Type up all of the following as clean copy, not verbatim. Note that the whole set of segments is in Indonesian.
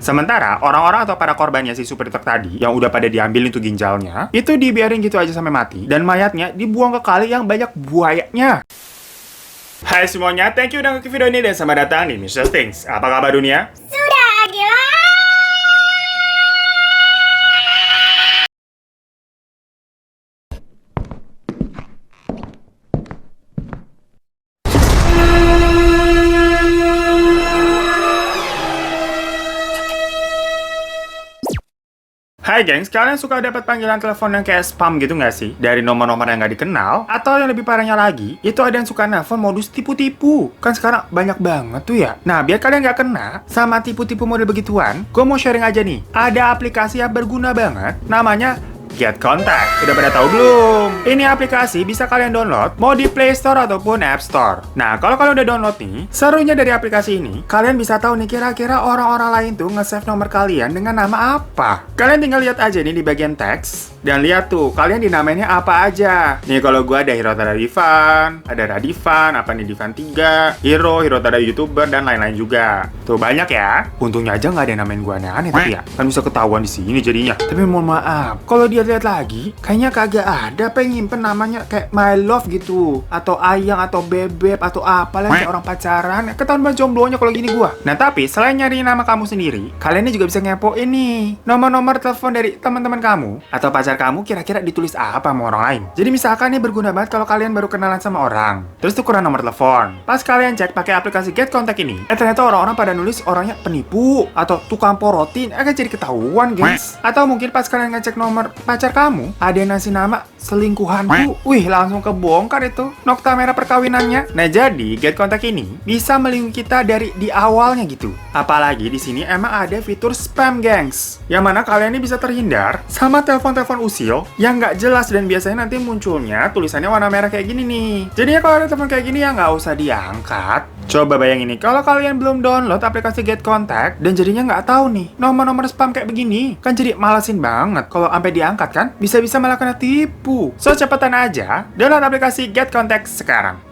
Sementara orang-orang atau para korbannya si supir truk tadi yang udah pada diambil itu ginjalnya, itu dibiarin gitu aja sampai mati dan mayatnya dibuang ke kali yang banyak buayanya. Hai semuanya, thank you udah ngeklik video ini dan selamat datang di Mr. Things. Apa kabar dunia? Sudah gila. Hai gengs, kalian suka dapat panggilan telepon yang kayak spam gitu nggak sih? Dari nomor-nomor yang nggak dikenal? Atau yang lebih parahnya lagi, itu ada yang suka nelfon modus tipu-tipu. Kan sekarang banyak banget tuh ya. Nah, biar kalian nggak kena sama tipu-tipu model begituan, gue mau sharing aja nih. Ada aplikasi yang berguna banget, namanya Get Contact. Udah pada tahu belum? Ini aplikasi bisa kalian download mau di Play Store ataupun App Store. Nah, kalau kalian udah download nih, serunya dari aplikasi ini, kalian bisa tahu nih kira-kira orang-orang lain tuh nge-save nomor kalian dengan nama apa. Kalian tinggal lihat aja nih di bagian teks. Dan lihat tuh, kalian dinamainnya apa aja. Nih kalau gue ada Hiro Tada Divan, ada Radivan, apa nih Divan 3, Hiro Tada YouTuber, dan lain-lain juga. Tuh banyak ya. Untungnya aja nggak ada yang namain gue aneh-aneh tapi ya. Kan bisa ketahuan di sini jadinya. Tapi mohon maaf, kalau dia lihat lagi, kayaknya kagak ada pengen nyimpen namanya kayak My Love gitu. Atau Ayang, atau Bebek, atau apalah kayak orang pacaran. Ketahuan banget jomblonya kalau gini gue. Nah tapi, selain nyari nama kamu sendiri, kalian ini juga bisa ngepoin nih nomor-nomor telepon dari teman-teman kamu atau pacar kamu kira-kira ditulis apa sama orang lain. Jadi misalkan nih berguna banget kalau kalian baru kenalan sama orang, terus tukeran nomor telepon. Pas kalian cek pakai aplikasi Get Contact ini, ternyata orang-orang pada nulis orangnya penipu atau tukang porotin, kan jadi ketahuan guys. Atau mungkin pas kalian ngecek nomor pacar kamu, ada yang ngasih nama selingkuhanku. Wih, langsung kebongkar itu nokta merah perkawinannya. Nah jadi Get Contact ini bisa melindungi kita dari di awalnya gitu. Apalagi di sini emang ada fitur spam gengs, yang mana kalian ini bisa terhindar sama telepon-telepon usil yang nggak jelas dan biasanya nanti munculnya tulisannya warna merah kayak gini nih. Jadinya kalau ada telepon kayak gini ya nggak usah diangkat. Coba bayangin nih, kalau kalian belum download aplikasi Get Contact dan jadinya nggak tahu nih nomor-nomor spam kayak begini, kan jadi malesin banget kalau sampai diangkat kan, bisa-bisa malah kena tipu. So cepetan aja download aplikasi Get Contact sekarang.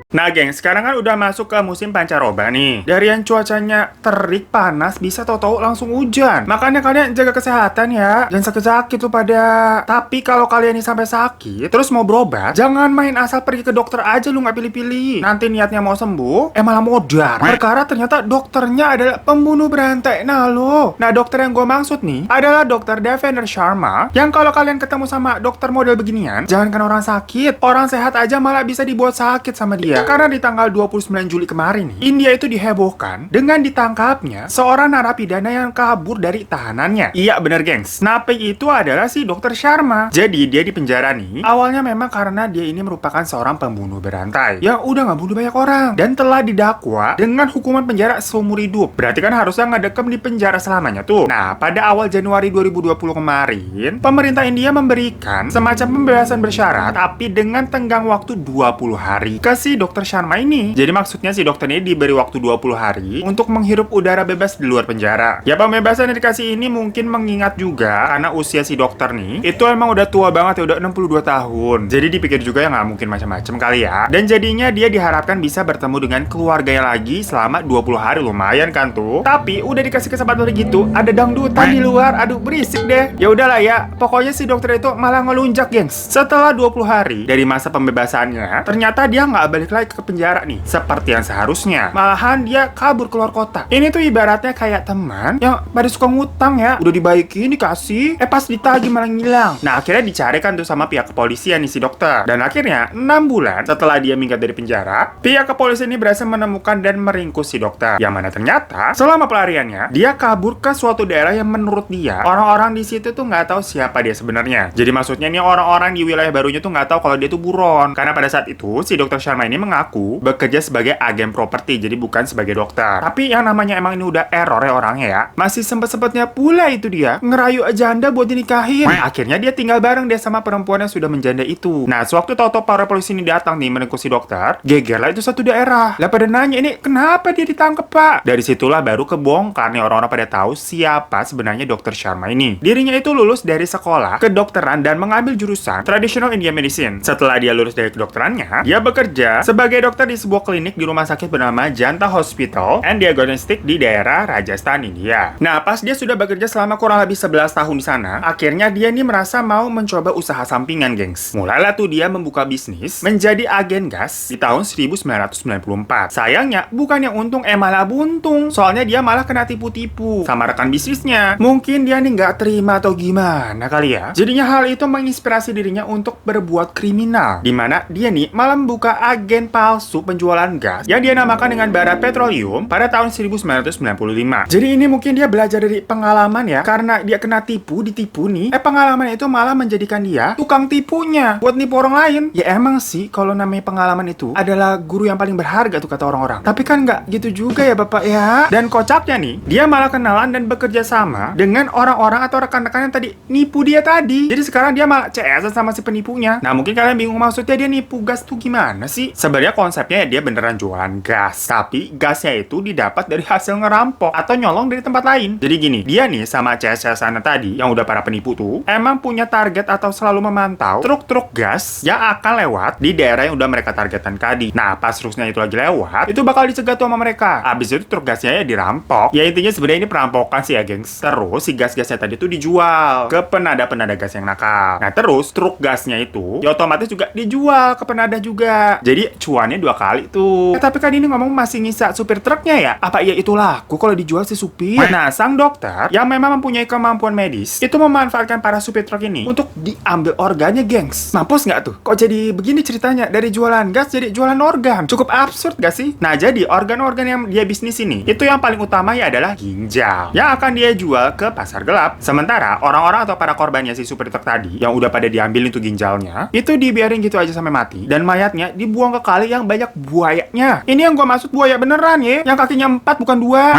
Nah geng, sekarang kan udah masuk ke musim pancaroba nih. Dari yang cuacanya terik, panas, bisa tahu-tahu langsung hujan. Makanya kalian jaga kesehatan ya. Jangan sakit-sakit tuh pada. Tapi kalau kalian ini sampai sakit, terus mau berobat, jangan main asal pergi ke dokter aja lu nggak pilih-pilih. Nanti niatnya mau sembuh, malah modar. Perkara ternyata dokternya adalah pembunuh berantai. Nah lo. Nah dokter yang gue maksud nih, adalah dokter Devendra Sharma. Yang kalau kalian ketemu sama dokter model beginian, jangankan orang sakit, orang sehat aja malah bisa dibuat sakit sama dia. Karena di tanggal 29 Juli kemarin nih, India itu dihebohkan dengan ditangkapnya seorang narapidana yang kabur dari tahanannya. Iya bener gengs, napi itu adalah si Dr. Sharma. Jadi dia di penjara nih, awalnya memang karena dia ini merupakan seorang pembunuh berantai yang udah ngebunuh banyak orang dan telah didakwa dengan hukuman penjara seumur hidup. Berarti kan harusnya ngedekem di penjara selamanya tuh. Nah, pada awal Januari 2020 kemarin, pemerintah India memberikan semacam pembebasan bersyarat tapi dengan tenggang waktu 20 hari ke si Dr. Sharma ini. Jadi maksudnya si dokter ini diberi waktu 20 hari untuk menghirup udara bebas di luar penjara. Ya pembebasan yang dikasih ini mungkin mengingat juga karena usia si dokter nih itu emang udah tua banget ya, udah 62 tahun. Jadi dipikir juga ya nggak mungkin macam-macam kali ya. Dan jadinya dia diharapkan bisa bertemu dengan keluarganya lagi selama 20 hari, lumayan kan tuh. Tapi udah dikasih kesempatan gitu, ada dangdutan di luar, aduh berisik deh. Ya udahlah ya, pokoknya si dokter itu malah ngelunjak gengs. Setelah 20 hari dari masa pembebasannya, ternyata dia nggak balik lagi ke penjara nih seperti yang seharusnya, malahan dia kabur keluar kota. Ini tuh ibaratnya kayak teman yang pada suka ngutang ya, udah dibaikin dikasih, pas ditagih malah ngilang. Nah akhirnya dicarikan tuh sama pihak kepolisian nih si dokter, dan akhirnya 6 bulan setelah dia minggat dari penjara, pihak kepolisian ini berhasil menemukan dan meringkus si dokter, yang mana ternyata selama pelariannya dia kabur ke suatu daerah yang menurut dia orang-orang di situ tuh nggak tahu siapa dia sebenarnya. Jadi maksudnya nih orang-orang di wilayah barunya tuh nggak tahu kalau dia tuh buron, karena pada saat itu si dokter Sharma ini mengaku bekerja sebagai agen properti, jadi bukan sebagai dokter. Tapi yang namanya emang ini udah error ya orangnya ya. Masih sempet-sempetnya pula itu dia ngerayu janda buat dinikahin. Akhirnya dia tinggal bareng deh sama perempuan yang sudah menjanda itu. Nah, sewaktu tahu-tahu para polisi ini datang nih meringkus si dokter, geger lah itu satu daerah. Lah pada nanya ini kenapa dia ditangkap pak? Dari situlah baru kebongkar nih orang-orang pada tahu siapa sebenarnya dokter Sharma ini. Dirinya itu lulus dari sekolah kedokteran dan mengambil jurusan Traditional Indian Medicine. Setelah dia lulus dari kedokterannya, dia bekerja sebagai sebagai dokter di sebuah klinik di rumah sakit bernama Janta Hospital and Diagnostic di daerah Rajasthan, India. Nah, pas dia sudah bekerja selama kurang lebih 11 tahun di sana, akhirnya dia nih merasa mau mencoba usaha sampingan, gengs. Mulailah tuh dia membuka bisnis menjadi agen gas di tahun 1994. Sayangnya, bukannya untung malah buntung. Soalnya dia malah kena tipu-tipu sama rekan bisnisnya. Mungkin dia nih nggak terima atau gimana kali ya. Jadinya hal itu menginspirasi dirinya untuk berbuat kriminal. Dimana dia nih malah membuka agen palsu penjualan gas yang dia namakan dengan Bharat Petroleum pada tahun 1995. Jadi ini mungkin dia belajar dari pengalaman ya, karena dia kena ditipu nih. Pengalaman itu malah menjadikan dia tukang tipunya buat nipu orang lain. Ya emang sih kalau namanya pengalaman itu adalah guru yang paling berharga tuh kata orang-orang. Tapi kan nggak gitu juga ya Bapak ya. Dan kocaknya nih, dia malah kenalan dan bekerja sama dengan orang-orang atau rekan-rekan yang tadi nipu dia tadi. Jadi sekarang dia malah CS sama si penipunya. Nah mungkin kalian bingung maksudnya dia nipu gas tuh gimana sih? Sebenarnya konsepnya ya dia beneran jualan gas, tapi gasnya itu didapat dari hasil ngerampok atau nyolong dari tempat lain. Jadi gini, dia nih sama CS sana tadi yang udah para penipu tuh emang punya target atau selalu memantau truk-truk gas yang akan lewat di daerah yang udah mereka targetkan tadi. Nah pas truknya itu lagi lewat, itu bakal dicegat tuh sama mereka. Abis itu truk gasnya ya dirampok. Ya intinya sebenarnya ini perampokan sih ya gengs. Terus si gas-gasnya tadi tuh dijual ke penada-penada gas yang nakal. Nah terus truk gasnya itu ya otomatis juga dijual ke penada juga. Jadi cuannya dua kali tuh. Tapi kan ini ngomong masih ngisa supir truknya ya. Apa iya itu laku kalau dijual si supir? Nah sang dokter yang memang mempunyai kemampuan medis itu memanfaatkan para supir truk ini untuk diambil organnya gengs. Mampus nggak tuh? Kok jadi begini ceritanya? Dari jualan gas jadi jualan organ. Cukup absurd gak sih? Nah jadi organ-organ yang dia bisnis ini itu yang paling utama ya adalah ginjal yang akan dia jual ke pasar gelap. Sementara orang-orang atau para korbannya si supir truk tadi yang udah pada diambil itu ginjalnya itu dibiarin gitu aja sampai mati dan mayatnya dibuang ke kali yang banyak buayanya. Ini yang gua maksud buaya beneran ya, yang kakinya 4 bukan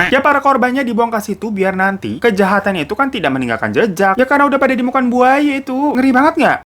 2. Ya para korbannya dibuang ke situ biar nanti kejahatannya itu kan tidak meninggalkan jejak. Ya karena udah pada dimakan buaya itu. Ngeri banget nggak?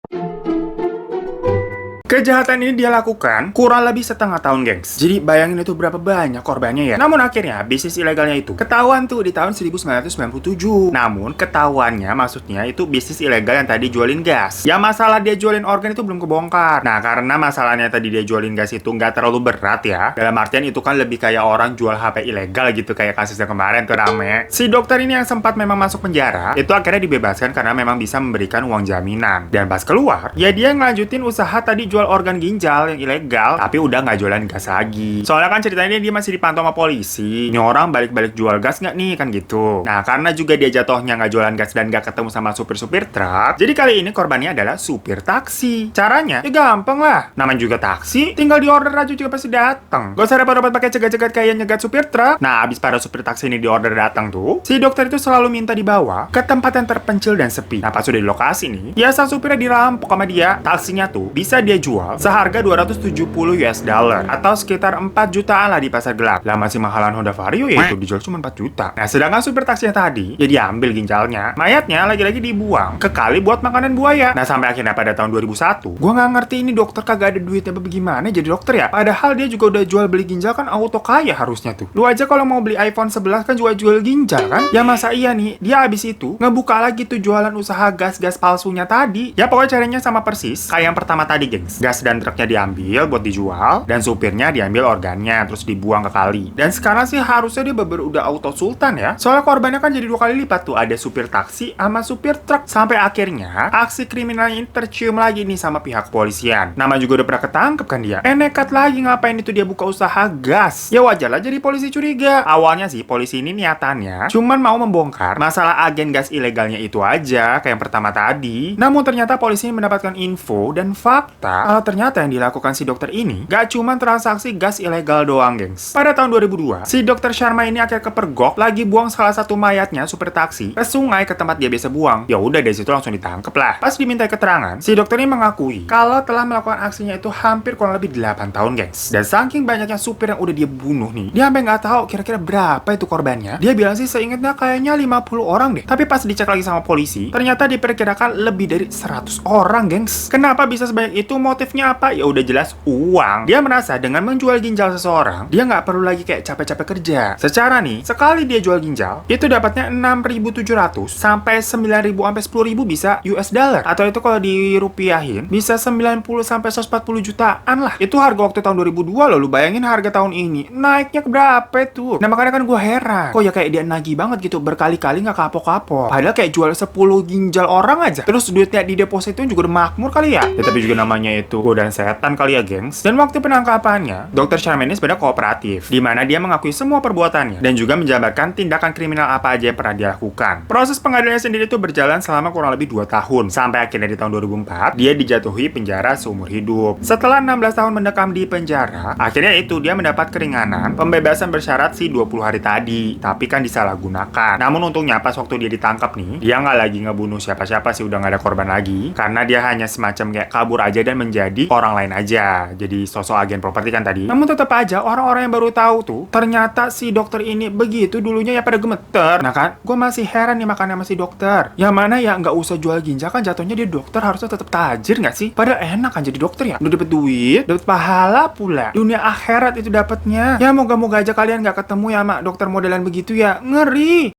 Kejahatan ini dia lakukan kurang lebih setengah tahun, gengs. Jadi bayangin itu berapa banyak korbannya ya. Namun akhirnya bisnis ilegalnya itu ketahuan tuh di tahun 1997. Namun ketahuannya maksudnya itu bisnis ilegal yang tadi jualin gas. Yang masalah dia jualin organ itu belum kebongkar. Nah karena masalahnya tadi dia jualin gas itu nggak terlalu berat ya. Dalam artian itu kan lebih kayak orang jual HP ilegal gitu, kayak kasusnya kemarin tuh rame. Si dokter ini yang sempat memang masuk penjara itu akhirnya dibebaskan karena memang bisa memberikan uang jaminan. Dan pas keluar ya dia ngelanjutin usaha tadi jual organ ginjal yang ilegal, tapi udah nggak jualan gas lagi. Soalnya kan ceritanya dia masih dipantau sama polisi. Ini orang balik-balik jual gas nggak nih, kan gitu. Nah, karena juga dia jatuhnya nggak jualan gas dan nggak ketemu sama supir-supir truk, jadi kali ini korbannya adalah supir taksi. Caranya, ya gampang lah. Namanya juga taksi, tinggal di order aja juga pasti datang. Gak usah repot-repot pakai cegat-cegat kayak nyegat supir truk. Nah, abis para supir taksi ini di order datang tuh, si dokter itu selalu minta dibawa ke tempat yang terpencil dan sepi. Nah, pas udah di lokasi nih, ya sang supirnya dirampok sama dia. Taksinya tuh bisa dia jual seharga 270 US dollar atau sekitar 4 jutaan lah di pasar gelap. Lah masih mahalan Honda Vario ya itu dijual cuma 4 juta. Nah sedangkan supir taksinya tadi ya diambil ginjalnya, mayatnya lagi-lagi dibuang ke kali buat makanan buaya. Nah sampai akhirnya pada tahun 2001 gua nggak ngerti ini dokter kagak ada duitnya apa gimana jadi dokter ya. Padahal dia juga udah jual beli ginjal kan auto kaya harusnya tuh. Lu aja kalau mau beli iPhone 11 kan juga jual ginjal kan. Ya masa iya nih dia abis itu ngebuka lagi tuh jualan usaha gas-gas palsunya tadi. Ya pokoknya caranya sama persis kayak yang pertama tadi gengs. Gas dan truknya diambil buat dijual dan supirnya diambil organnya terus dibuang ke kali. Dan sekarang sih harusnya dia udah auto sultan ya. Soalnya korbannya kan jadi 2 kali lipat tuh, ada supir taksi sama supir truk. Sampai akhirnya aksi kriminalnya ini tercium lagi nih sama pihak kepolisian. Nama juga udah pernah ketangkep kan dia. Nekat lagi ngapain itu dia buka usaha gas. Ya wajar lah jadi polisi curiga. Awalnya sih polisi ini niatannya cuman mau membongkar masalah agen gas ilegalnya itu aja kayak yang pertama tadi. Namun ternyata polisi ini mendapatkan info dan fakta kalau ternyata yang dilakukan si dokter ini gak cuma transaksi gas ilegal doang, gengs. Pada tahun 2002, si dokter Sharma ini akhirnya kepergok lagi buang salah satu mayatnya supir taksi ke sungai ke tempat dia biasa buang. Ya udah dari situ langsung ditangkep lah. Pas diminta keterangan, si dokter ini mengakui kalau telah melakukan aksinya itu hampir kurang lebih 8 tahun, gengs. Dan saking banyaknya supir yang udah dia bunuh nih, dia sampai nggak tahu kira-kira berapa itu korbannya. Dia bilang sih seingatnya kayaknya 50 orang deh. Tapi pas dicek lagi sama polisi, ternyata diperkirakan lebih dari 100 orang, gengs. Kenapa bisa sebanyak itu? Mau motifnya apa? Ya udah jelas uang. Dia merasa dengan menjual ginjal seseorang, dia nggak perlu lagi kayak capek-capek kerja. Secara nih, sekali dia jual ginjal, itu dapatnya 6.700 sampai 9.000 sampai 10.000 bisa US dollar. Atau itu kalau dirupiahin, bisa 90 sampai 140 jutaan lah. Itu harga waktu tahun 2002 loh. Lu bayangin harga tahun ini, naiknya ke berapa tuh? Nah makanya kan gue heran. Kok ya kayak dia nagih banget gitu, berkali-kali nggak kapok-kapok. Padahal kayak jual 10 ginjal orang aja. Terus duitnya di deposito juga udah makmur kali ya. Ya tapi juga namanya itu godaan setan kali ya, gengs. Dan waktu penangkapannya, Dr. Sharman ini sebenarnya kooperatif, di mana dia mengakui semua perbuatannya dan juga menjabarkan tindakan kriminal apa aja yang pernah dia lakukan. Proses pengadilannya sendiri itu berjalan selama kurang lebih 2 tahun, sampai akhirnya di tahun 2004 dia dijatuhi penjara seumur hidup. Setelah 16 tahun mendekam di penjara, akhirnya itu dia mendapat keringanan pembebasan bersyarat si 20 hari tadi, tapi kan disalahgunakan. Namun untungnya pas waktu dia ditangkap nih, dia nggak lagi ngebunuh siapa-siapa sih, udah nggak ada korban lagi, karena dia hanya semacam kayak kabur aja dan menjadi orang lain aja, jadi sosok agen properti kan tadi. Namun tetap aja orang-orang yang baru tahu tuh ternyata si dokter ini begitu dulunya ya pada gemeter. Nah kan, gue masih heran nih makannya sama si dokter. Yang mana ya nggak usah jual ginjal, kan jatuhnya dia dokter harusnya tetap tajir nggak sih? Padahal enak kan jadi dokter ya, udah dapet duit, dapet pahala pula, dunia akhirat itu dapetnya. Ya moga-moga aja kalian nggak ketemu ya sama dokter modelan begitu ya, ngeri.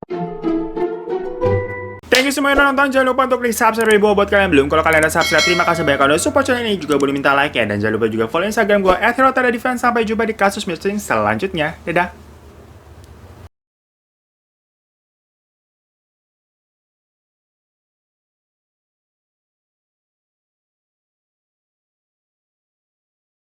Thank you semua yang udah nonton. Jangan lupa untuk klik subscribe di bawah buat kalian yang belum. Kalau kalian udah subscribe, terima kasih banyak. Kalau udah support channel ini juga boleh minta like ya. Dan jangan lupa juga follow Instagram gue @herotaradefense. Sampai jumpa di kasus misteri selanjutnya. Dadah.